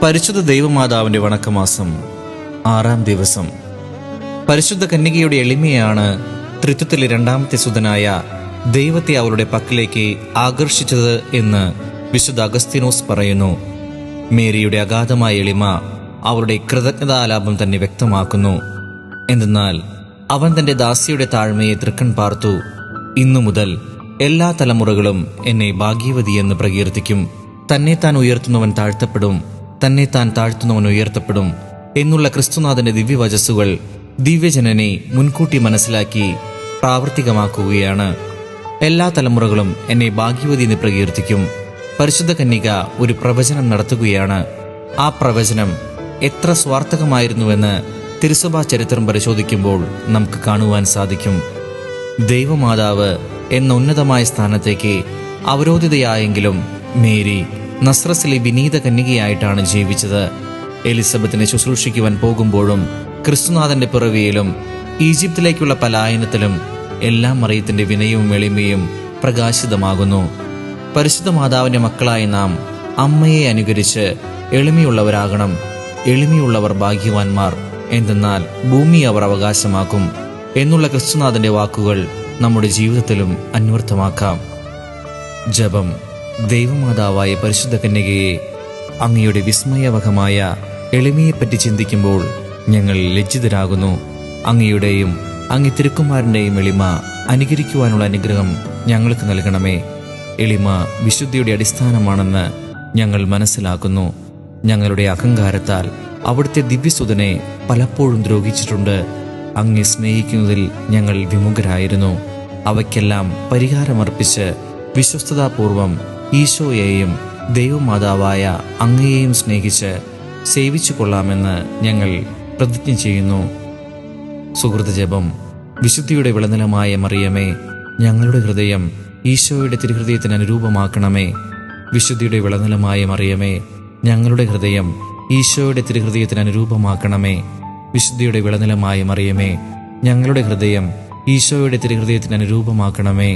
പരിശുദ്ധ ദൈവമാതാവിന്റെ വണക്കമാസം 6-ാം ദിവസം. പരിശുദ്ധ കന്യകയുടെ എളിമയാണ് ത്രിത്വത്തിലെ രണ്ടാമത്തെ സുതനായ ദൈവത്തെ അവളുടെ പക്കലേക്ക് ആകർഷിച്ചത് എന്ന് വിശുദ്ധ അഗസ്തീനോസ് പറയുന്നു. മേരിയുടെ അഗാധമായ എളിമ അവളുടെ കൃതജ്ഞതാലാപം തന്നെ വ്യക്തമാക്കുന്നു. എന്തെന്നാൽ അവൻ തന്റെ ദാസിയുടെ താഴ്മയെ തൃക്കൺ പാർത്തു. ഇന്നു മുതൽ എല്ലാ തലമുറകളും എന്നെ ഭാഗ്യവതിയെന്ന് പ്രകീർത്തിക്കും. തന്നെത്താൻ ഉയർത്തുന്നവൻ താഴ്ത്തപ്പെടും, തന്നെത്താൻ താഴ്ത്തുന്നവൻ ഉയർത്തപ്പെടും എന്നുള്ള ക്രിസ്തുനാഥന്റെ ദിവ്യവചസ്സുകൾ ദിവ്യജനനെ മുൻകൂട്ടി മനസ്സിലാക്കി പ്രാവർത്തികമാക്കുകയാണ്. എല്ലാ തലമുറകളും എന്നെ ഭാഗ്യവതി എന്ന് പ്രകീർത്തിക്കും. പരിശുദ്ധ കന്യക ഒരു പ്രവചനം നടത്തുകയാണ്. ആ പ്രവചനം എത്ര സ്വാർത്ഥകമായിരുന്നുവെന്ന് തിരുസഭാ ചരിത്രം പരിശോധിക്കുമ്പോൾ നമുക്ക് കാണുവാൻ സാധിക്കും. ദൈവമാതാവ് എന്ന ഉന്നതമായ സ്ഥാനത്തേക്ക് അവരോധിതയായെങ്കിലും മേരി നസ്രസിലെ വിനീത കന്യകയായിട്ടാണ് ജീവിച്ചത്. എലിസബത്തിനെ ശുശ്രൂഷിക്കുവാൻ പോകുമ്പോഴും ക്രിസ്തുനാഥന്റെ പിറവിയിലും ഈജിപ്തിലേക്കുള്ള പലായനത്തിലും എല്ലാം മറിയത്തിന്റെ വിനയവും എളിമയും പ്രകാശിതമാകുന്നു. പരിശുദ്ധ മാതാവിന്റെ മക്കളായ നാം അമ്മയെ അനുകരിച്ച് എളിമയുള്ളവരാകണം. എളിമയുള്ളവർ ഭാഗ്യവാന്മാർ, എന്തെന്നാൽ ഭൂമി അവർ അവകാശമാക്കും എന്നുള്ള ക്രിസ്തുനാഥന്റെ വാക്കുകൾ നമ്മുടെ ജീവിതത്തിലും അന്വർത്ഥമാക്കാം. ജപം. ദൈവമാതാവായ പരിശുദ്ധ കന്യകയെ, അങ്ങയുടെ വിസ്മയവഹമായ എളിമയെപ്പറ്റി ചിന്തിക്കുമ്പോൾ ഞങ്ങൾ ലജ്ജിതരാകുന്നു. അങ്ങയുടെയും അങ്ങ് തിരുക്കുമാരൻ്റെയും എളിമ അനുകരിക്കുവാനുള്ള അനുഗ്രഹം ഞങ്ങൾക്ക് നൽകണമേ. എളിമ വിശുദ്ധിയുടെ അടിസ്ഥാനമാണെന്ന് ഞങ്ങൾ മനസ്സിലാക്കുന്നു. ഞങ്ങളുടെ അഹങ്കാരത്താൽ അവിടുത്തെ ദിവ്യസുതനെ പലപ്പോഴും ദ്രോഹിച്ചിട്ടുണ്ട്. അങ്ങയെ സ്നേഹിക്കുന്നതിൽ ഞങ്ങൾ വിമുഖരായിരുന്നു. അവയ്ക്കെല്ലാം പരിഹാരമർപ്പിച്ച് വിശ്വസ്തതാപൂർവം ഈശോയെയും ദൈവമാതാവായ അങ്ങയെയും സ്നേഹിച്ച് സേവിച്ചു കൊള്ളാമെന്ന് ഞങ്ങൾ പ്രതിജ്ഞ ചെയ്യുന്നു. സുഹൃത്ത് ജപം. വിശുദ്ധിയുടെ വിളനിലമായ മറിയമേ, ഞങ്ങളുടെ ഹൃദയം ഈശോയുടെ തിരുഹൃദയത്തിന് അനുരൂപമാക്കണമേ. വിശുദ്ധിയുടെ വിളനിലമായ മറിയമേ, ഞങ്ങളുടെ ഹൃദയം ഈശോയുടെ തിരുഹൃദയത്തിന് അനുരൂപമാക്കണമേ. വിശുദ്ധിയുടെ വിളനിലമായ മറിയമേ, ഞങ്ങളുടെ ഹൃദയം ഈശോയുടെ തിരുഹൃദയത്തിന് അനുരൂപമാക്കണമേ.